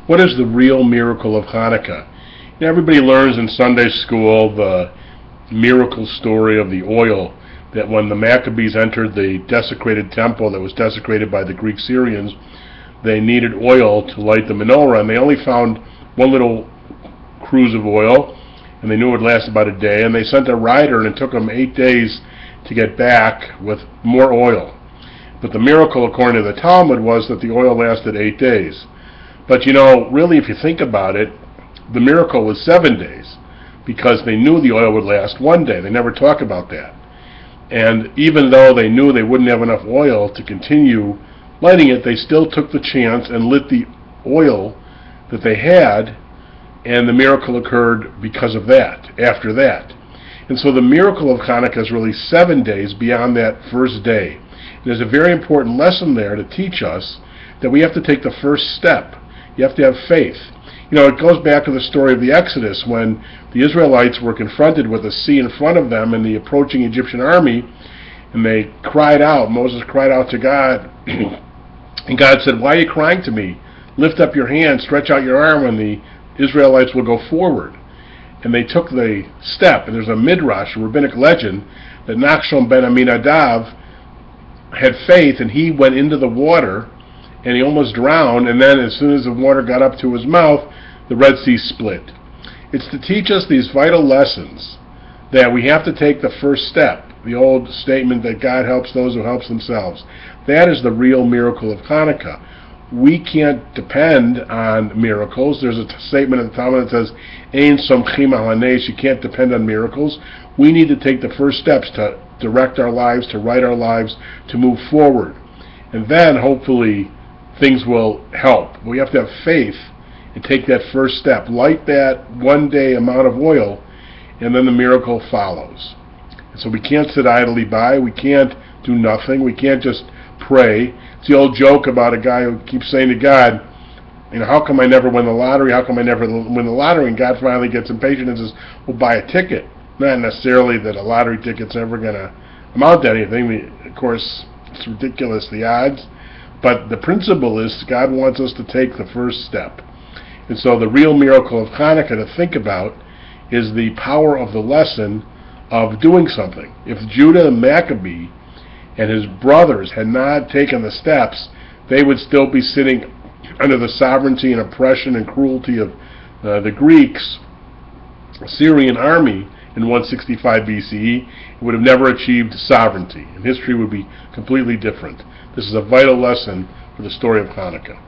What is the real miracle of Hanukkah? Everybody learns in Sunday school the miracle story of the oil, that when the Maccabees entered the desecrated temple that was desecrated by the Greek Syrians, they needed oil to light the menorah, and they only found one little cruse of oil, and they knew it would last about a day, and they sent a rider, and it took them 8 days to get back with more oil. But the miracle, according to the Talmud, was that the oil lasted 8 days. But really, if you think about it, the miracle was 7 days, because they knew the oil would last 1 day. They never talk about that. And even though they knew they wouldn't have enough oil to continue lighting it, they still took the chance and lit the oil that they had, and the miracle occurred because of that, after that. And so the miracle of Hanukkah is really 7 days beyond that first day. There's a very important lesson there to teach us that we have to take the first step. You have to have faith. It goes back to the story of the Exodus, when the Israelites were confronted with the sea in front of them and the approaching Egyptian army, and they cried out. Moses cried out to God, and God said, "Why are you crying to me? Lift up your hand, stretch out your arm, and the Israelites will go forward." And they took the step, and there's a midrash, a rabbinic legend, that Nachshon ben Aminadav had faith, and he went into the water, and he almost drowned, and then as soon as the water got up to his mouth, the Red Sea split. It's to teach us these vital lessons, that we have to take the first step. The old statement that God helps those who help themselves. That is the real miracle of Hanukkah. We can't depend on miracles. There's a statement in the Talmud that says, "Ein somchim al hanes," you can't depend on miracles. We need to take the first steps to direct our lives, to right our lives, to move forward. And then, hopefully, things will help. We have to have faith and take that first step. Light that 1 day amount of oil, and then the miracle follows. And so we can't sit idly by. We can't do nothing. We can't just pray. It's the old joke about a guy who keeps saying to God, how come I never win the lottery? How come I never win the lottery? And God finally gets impatient and says, well, buy a ticket. Not necessarily that a lottery ticket's ever going to amount to anything. Of course, it's ridiculous, the odds. But the principle is God wants us to take the first step. And so the real miracle of Hanukkah to think about is the power of the lesson of doing something. If Judah and Maccabee and his brothers had not taken the steps, they would still be sitting under the sovereignty and oppression and cruelty of the Greeks, Syrian army in 165 BCE. It would have never achieved sovereignty, and history would be completely different. This is a vital lesson for the story of Hanukkah.